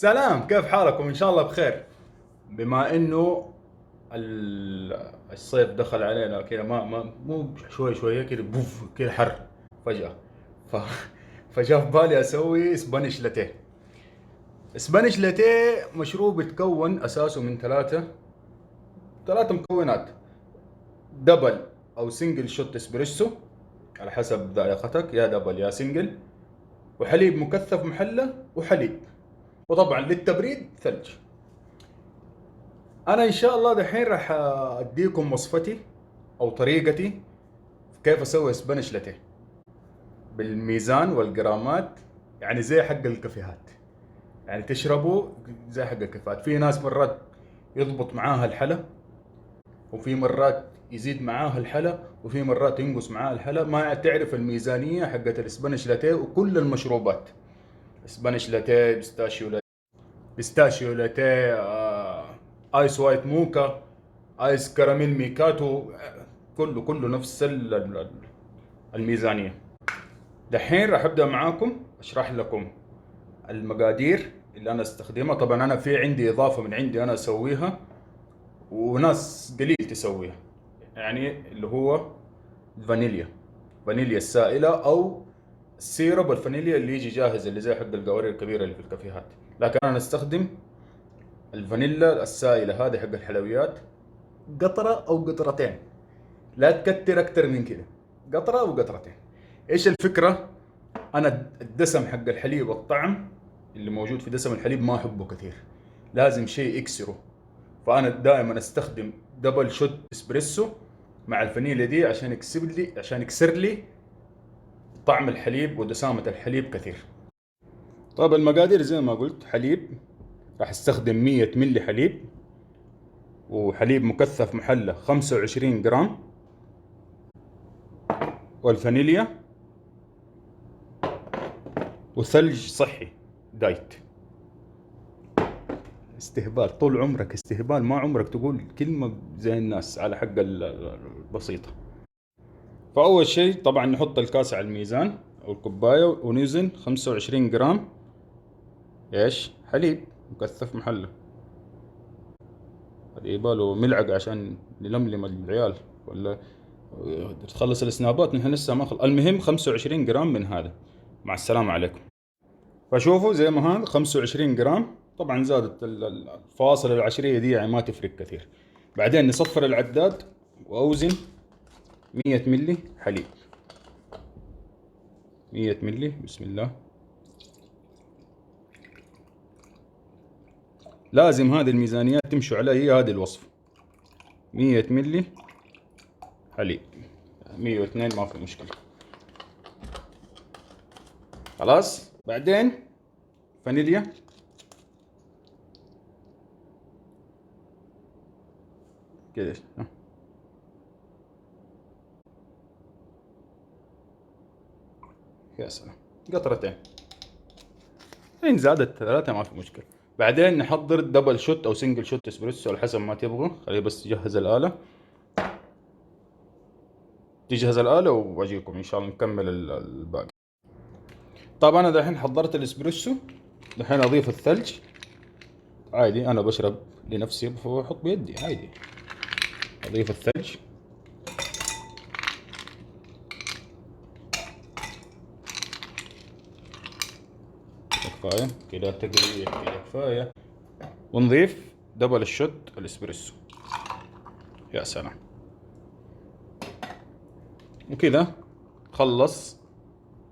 سلام، كيف حالكم؟ ان شاء الله بخير. بما انه الصيف دخل علينا كذا، ما مو شوي شويه كذا، بوف كذا حر فجأة. ف... فجاء في بالي اسوي اسبانيش لاتيه. اسبانيش لاتيه مشروب يتكون اساسه من ثلاثة مكونات: دبل او سنجل شوت اسبريسو على حسب ذائقتك، يا دبل يا سنجل، وحليب مكثف محلى، وحليب، وطبعا للتبريد ثلج. انا ان شاء الله دحين راح اديكم وصفتي او طريقتي كيف اسوي اسبانيش لاتيه بالميزان والجرامات، يعني زي حق الكافيهات، يعني تشربوا زي حق الكافيهات. في ناس مرات يضبط معاها الحلا، وفي مرات يزيد معاها الحلا، وفي مرات ينقص معاها الحلا. ما تعرف الميزانيه حقت الاسبانيش لاتيه. وكل المشروبات، اسبانيش لاتيه، بيستاشيو لاتيه، ايس وايت موكا، ايس كراميل ميكاتو، كله نفس الميزانية. دحين راح ابدا معاكم اشرح لكم المقادير اللي انا استخدمها. طبعا انا في عندي اضافة من عندي انا اسويها، وناس قليل تسويها، يعني اللي هو الفانيليا، فانيليا السائلة او السيرب الفانيليا اللي يجي جاهز، اللي زي حق القوارير الكبيرة اللي في الكافيهات. لكن انا استخدم الفانيلا السائلة هذه حق الحلويات، قطرة او قطرتين، لا تكتر اكتر من كده، قطرة او قطرتين. ايش الفكرة؟ انا الدسم حق الحليب والطعم اللي موجود في دسم الحليب ما احبه كثير، لازم شيء يكسره. فانا دائما استخدم دبل شوت اسبريسو مع الفانيليا دي عشان يكسر لي طعم الحليب ودسامة الحليب كثير. طيب المقادير زي ما قلت: حليب، راح استخدم 100 ملي حليب، وحليب مكثف محلى 25 جرام، والفانيليا، وثلج صحي دايت. استهبال طول عمرك، استهبال، ما عمرك تقول كلمة زي الناس على حق البسيطة. فأول شيء طبعا نحط الكاسة على الميزان أو الكوباية، ونوزن 25 جرام إيش حليب مكثف محلى. هذا يباله ملعقة عشان نلملم العيال، ولا تخلص السنابات نحن لسه ما المهم 25 جرام من هذا. مع السلامة عليكم. فشوفوا زي ما هذا 25 جرام، طبعا زادت الفواصل العشرية دي يعني ما تفرق كثير. بعدين نصفر العداد واوزن 100 ملي حليب. 100 ملي، بسم الله. لازم هذه الميزانيات تمشوا عليها، هي هذه الوصفة: 100 ملي حليب، 102 ما في مشكلة. خلاص. بعدين فانيليا، كده يا سلام، قطرتين، إن زادت ثلاثة ما في مشكلة. بعدين نحضر دبل شوت أو سنجل شوت اسبريسو على حسب ما تبغوا. خليه بس تجهز الآلة، تجهز الآلة وأجيكم إن شاء الله نكمل الباقي. طبعا أنا دحين حضرت الاسبريسو، دحين أضيف الثلج. عادي أنا بشرب لنفسي، بحط بيدي عادي. أضيف الثلج، كفاية كده، تقريبا كده كفاية. ونضيف دبل الشوت الاسبريسو. يا سلام. وكذا خلص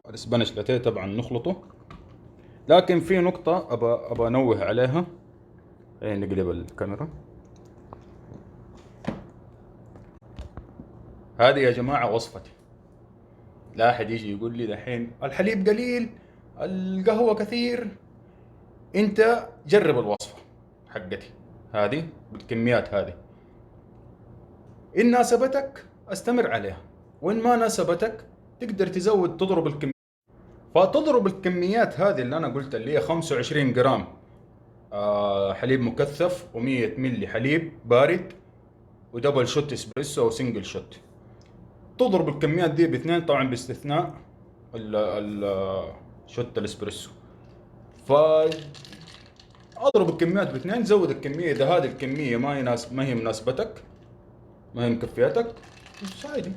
الاسبانيش لاتيه. طبعا نخلطه، لكن في نقطة أبى أنوه عليها. نقلب الكاميرا. هذه يا جماعة وصفتي، لا أحد يجي يقول لي دحين الحليب قليل، القهوة كثير. أنت جرب الوصفة حقتي هذه بالكميات هذه، إن ناسبتك استمر عليها، وإن ما ناسبتك تقدر تزود تضرب الكميات. فتضرب الكميات هذه اللي أنا قلت، اللي هي 25 جرام حليب مكثف، و100 ملي حليب بارد، ودبل شوت اسبريسو او سنجل شوت. تضرب الكميات دي باثنين، طبعا باستثناء شوت الاسبريسو. ف اضرب الكميات باثنين، زود الكميه اذا هذه الكميه ما هي مناسبتك، ما هي مكفياتك، بس عادي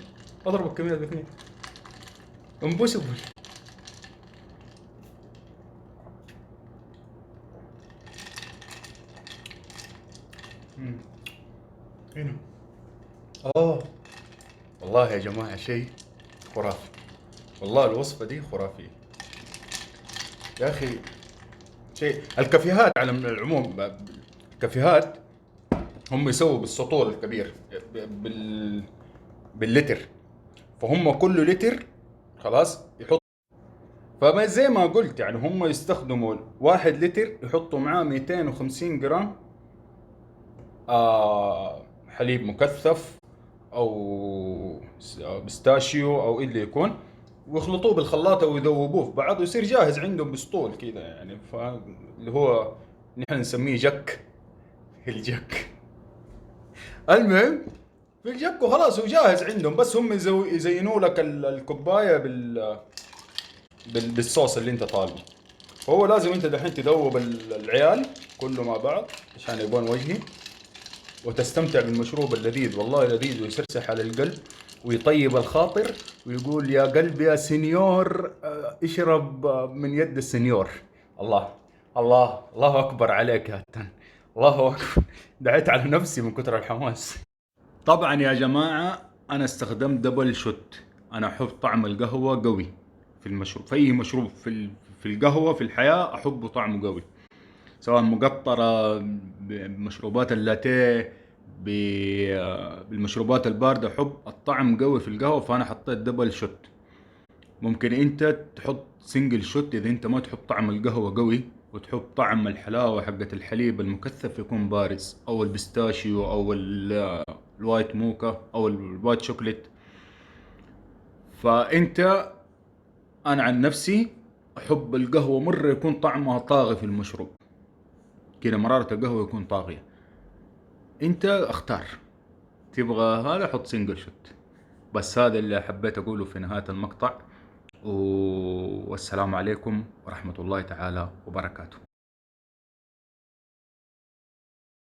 اضرب الكميات باثنين. امبوسيبل. هنا. اه والله يا جماعه شيء خرافي، والله الوصفه دي خرافيه يا اخي. شيء الكافيهات على العموم، الكافيهات هم يسووا بالسطول الكبير، بال باللتر، فهم كل لتر خلاص يحط. فما زي ما قلت يعني هم يستخدموا 1 لتر يحطوا معاه 250 جرام حليب مكثف او بستاشيو او ايه اللي يكون، ويخلطوه بالخلاطة ويذوبوه في بعض ويصير جاهز عندهم بسطول كذا يعني، اللي هو نحن نسميه جك، الجك. المهم في الجك وخلاص هو جاهز عندهم، بس هم يزينوا لك الكوباية بالصوص اللي انت طالبه. فهو لازم انت دحين تذوب العيال كله مع بعض عشان يبون وجهي، وتستمتع بالمشروب اللذيذ، والله لذيذ ويسرسح على القلب ويطيب الخاطر، ويقول يا قلب يا سنيور اشرب من يد السنيور. الله الله اكبر عليك يا تن، الله اكبر. دعيت على نفسي من كثر الحماس. طبعا يا جماعة أنا استخدمت دبل شوت. أنا أحب طعم القهوة قوي في المشروب، في أي مشروب في القهوة في الحياة أحبه طعمه قوي، سواء مقطرة بمشروبات اللاتيه، بالمشروبات الباردة أحب الطعم قوي في القهوة، فأنا حطيت دبل شوت. ممكن أنت تحط سنجل شوت إذا أنت ما تحب طعم القهوة قوي وتحب طعم الحلاوة حقة الحليب المكثف يكون بارز، أو البستاشيو أو الوايت موكا او الوايت شوكليت. فانت انا عن نفسي احب القهوة مرة يكون طعمها طاغي في المشروب، كذا مرارة القهوة يكون طاغية. انت اختار، تبغى هذا حط سنجل شوت. بس هذا اللي حبيت اقوله في نهاية المقطع، والسلام عليكم ورحمة الله تعالى وبركاته.